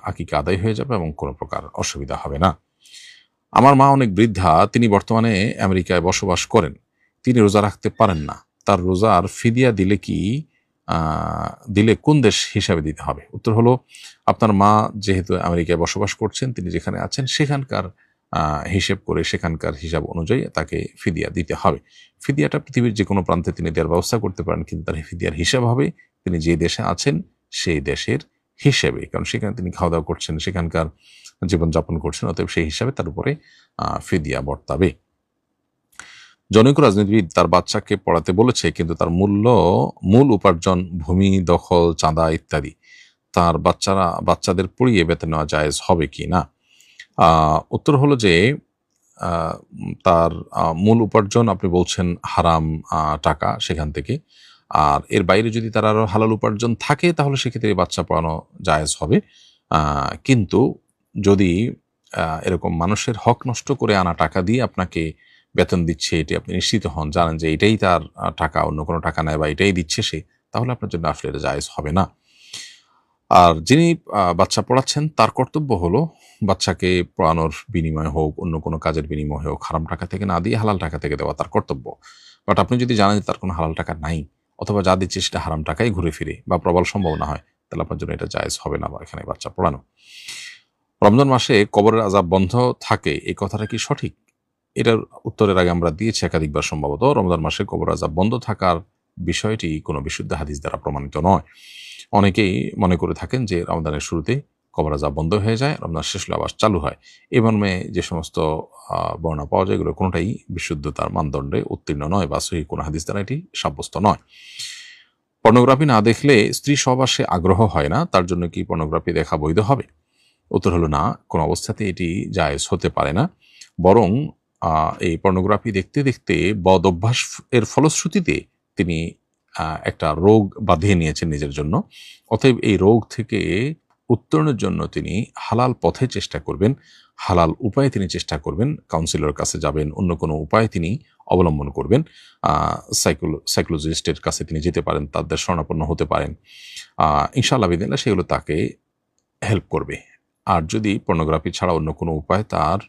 আকিকা আদায় হয়ে যাবে এবং কোনো প্রকার অসুবিধা হবে না। আমার মা অনেক বৃদ্ধা, তিনি বর্তমানে আমেরিকায় বসবাস করেন, তিনি রোজা রাখতে পারেন না। তার রোজার ফিদিয়া দিলে কোন দেশ হিসাবে দিতে হবে? উত্তর হলো, আপনার মা যেহেতু আমেরিকায় বসবাস করছেন, তিনি যেখানে আছেন সেখানকার হিসেব করে সেখানকার হিসাব অনুযায়ী তাকে ফিদিয়া দিতে হবে। ফিদিয়াটা পৃথিবীর যে কোনো প্রান্তে তিনি দেওয়ার ব্যবস্থা করতে পারেন, কিন্তু তার ফিদিয়ার হিসাব হবে তিনি যে দেশে আছেন সেই দেশের হিসেবে, কারণ সেখানে তিনি খাওয়া দাওয়া করছেন, সেখানকার জীবনযাপন করছেন, অতএব সেই হিসাবে তার উপরে ফিদিয়া বর্তাবে। জনৈক রাজনীতিবিদ তার বাচ্চাকে পড়াতে বলেছে কিন্তু তার মূল উপার্জন ভূমি দখল, চাঁদা ইত্যাদি। তার বাচ্চাদের পড়িয়ে বেতন নেওয়া জায়েজ হবে কি না? উত্তর হলো যে তার মূল উপার্জন আপনি বলছেন হারাম টাকা সেখান থেকে, আর এর বাইরে যদি তার আরো হালাল উপার্জন থাকে তাহলে সেক্ষেত্রে বাচ্চা পড়ানো জায়েজ হবে। কিন্তু যদি এরকম মানুষের হক নষ্ট করে আনা টাকা দিয়ে আপনাকে বেতন দিচ্ছে, এটি আপনি নিশ্চিত হন, জানেন যে এটাই তার টাকা, অন্য কোনো টাকা নেয় বা এটাই দিচ্ছে সে, তাহলে আপনার জন্য আসলে এটা জায়েজ হবে না। আর যিনি বাচ্চা পড়াচ্ছেন তার কর্তব্য হলো বাচ্চাকে পড়ানোর বিনিময় হোক, অন্য কোনো কাজের বিনিময় হোক, হারাম টাকা থেকে না দিয়ে হালাল টাকা থেকে দেওয়া তার কর্তব্য। বাট আপনি যদি জানেন যে তার কোনো হালাল টাকা নাই অথবা যা দিচ্ছে সেটা হারাম টাকাই ঘুরে ফিরে বা প্রবল সম্ভাবনা হয়, তাহলে আপনার জন্য এটা জায়েজ হবে না বা এখানে বাচ্চা পড়ানো। রমজান মাসে কবরের আযাব বন্ধ থাকে, এই কথাটা কি সঠিক? এটার উত্তরের আগে আমরা দিয়েছি একাধিকবার সম্ভবত। রমজান মাসে কবর আযাব বন্ধ থাকার বিষয়টি কোনো বিশুদ্ধ হাদিস দ্বারা প্রমাণিত নয়। অনেকেই মনে করে থাকেন যে রমজানের শুরুতে কবর আযাব বন্ধ হয়ে যায়, রমজান শেষ হলে আবার চালু হয়। এই মর্মে যে সমস্ত বর্ণনা পাওয়া যায় এগুলো কোনোটাই বিশুদ্ধতার মানদণ্ডে উত্তীর্ণ নয় বা সহিহ কোনো হাদিস দ্বারা এটি সাব্যস্ত নয়। পর্নোগ্রাফি না দেখলে স্ত্রী সহবাসে আগ্রহ হয় না, তার জন্য কি পর্নোগ্রাফি দেখা বৈধ হবে? উত্তর হলো না, কোনো অবস্থাতে এটি জায়েজ হতে পারে না। বরং এই পর্নোগ্রাফি দেখতে দেখতে বদ অভ্যাস এর ফলশ্রুতিতে তিনি একটা রোগ বাঁধিয়ে নিয়েছেন নিজের জন্য। অতএব এই রোগ থেকে উত্তরণের জন্য তিনি হালাল পথে চেষ্টা করবেন, হালাল উপায়ে তিনি চেষ্টা করবেন, কাউন্সিলরের কাছে যাবেন, অন্য কোনো উপায় তিনি অবলম্বন করবেন, সাইকোলজিস্টের কাছে তিনি যেতে পারেন, তাদের শরণাপন্ন হতে পারেন। ইনশাআল্লাহ বিদিনিল্লাহ সেগুলো তাকে হেল্প করবে। আর যদি পর্নোগ্রাফি ছাড়া অন্য কোনো উপায় তার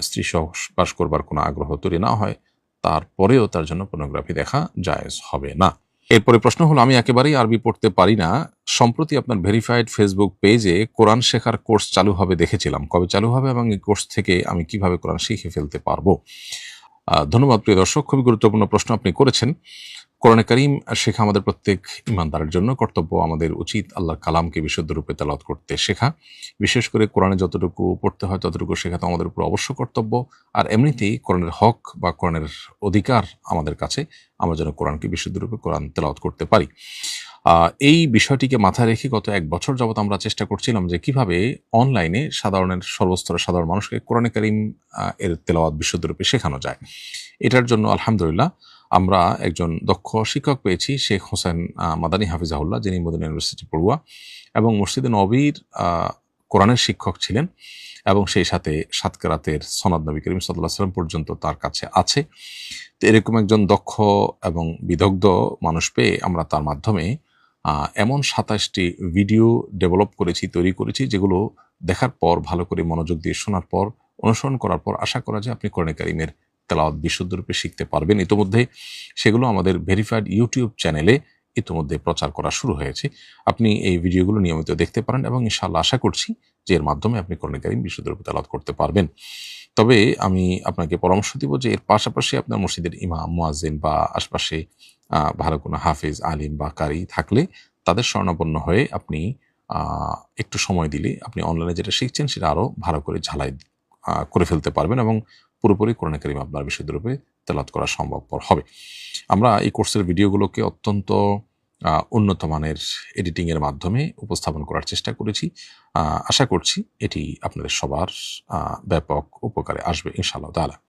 স্ত্রী সহবাস করবার কোনো আগ্রহ তৈরি না হয়, তারপরেও তার জন্য পর্নোগ্রাফি দেখা জায়েজ হবে না। এরপরে প্রশ্ন হলো, আমি একেবারেই আরবি পড়তে পারি না, সম্প্রতি আপনার ভেরিফাইড ফেসবুক পেজে কোরআন শেখার কোর্স চালু হবে দেখেছিলাম, কবে চালু হবে এবং এই কোর্স থেকে আমি কিভাবে কোরআন শিখে ফেলতে পারবো? ধন্যবাদ প্রিয় দর্শক, খুবই গুরুত্বপূর্ণ প্রশ্ন আপনি করেছেন। কোরআনে কারীম শেখা আমাদের প্রত্যেক ঈমানদারের জন্য কর্তব্য। আমাদের উচিত আল্লাহর কালামকে বিশুদ্ধ রূপে তেলাওয়াত করতে শেখা। বিশেষ করে কোরআনে যতটুকু পড়তে হয় ততটুকু শেখা তো আমাদের উপর অবশ্য কর্তব্য। আর এমনিতেই কোরআনের হক বা কোরআনের অধিকার আমাদের কাছে, আমরা যেন কোরআনকে বিশুদ্ধ রূপে কোরআন তেলাওয়াত করতে পারি। এই বিষয়টিকে মাথায় রেখে গত ১ বছর যাবৎ আমরা চেষ্টা করছিলাম যে কিভাবে অনলাইনে সর্বস্তরের সাধারণ মানুষকে কোরআনে কারীম এর তেলাওয়াত বিশুদ্ধ রূপে শেখানো যায়। এটার জন্য আলহামদুলিল্লাহ আমরা একজন দক্ষ শিক্ষক পেয়েছি, শেখ হোসেন মাদানী হাফিজাহুল্লাহ, যিনি মদিনা ইউনিভার্সিটি পড়ুয়া এবং মসজিদে নববীর কোরআনের শিক্ষক ছিলেন, এবং সেই সাথে ৭ কেরাতের সনদ নবী করিম সাল্লাল্লাহু আলাইহি ওয়াসাল্লাম পর্যন্ত তার কাছে আছে। তো এরকম একজন দক্ষ এবং বিদগ্ধ মানুষ পেয়ে আমরা তার মাধ্যমে এমন ২৭টি ভিডিও তৈরি করেছি, যেগুলো দেখার পর, ভালো করে মনোযোগ দিয়ে শোনার পর, অনুসরণ করার পর আশা করা যায় আপনি কোরআনে কারীমের তেলাওয়াত বিশুদ্ধ রূপে শিখতে পারবেন। ইতোমধ্যে সেগুলো আমাদের ভেরিফাইড ইউটিউব চ্যানেলে ইতোমধ্যে প্রচার করা শুরু হয়েছে। আপনি এই ভিডিওগুলো নিয়মিত দেখতে পারেন এবং ইনশাআল্লাহ আশা করছি যে এর মাধ্যমে আপনি কোরআনে কারীম বিশুদ্ধ রূপে তেলাওয়াত করতে পারবেন। তবে আমি আপনাকে পরামর্শ দিব যে এর পাশাপাশি আপনার মসজিদের ইমাম, মুয়াজ্জিন বা আশপাশে ভালো কোনো হাফেজ, আলিম বা কারি থাকলে তাদের শরণাপন্ন হয়ে আপনি একটু সময় দিলে আপনি অনলাইনে যেটা শিখছেন সেটা আরও ভালো করে ঝালাই করে ফেলতে পারবেন এবং পুরোপুরি কোরআনে কারীম আপনার বিশুদ্ধ রূপে তেলাওয়াত করা সম্ভবপর হবে। আমরা এই কোর্সের ভিডিওগুলোকে অত্যন্ত উন্নত মানের এডিটিংয়ের মাধ্যমে উপস্থাপন করার চেষ্টা করেছি। আশা করছি এটি আপনাদের সবার ব্যাপক উপকারে আসবে ইনশাআল্লাহ তাআলা।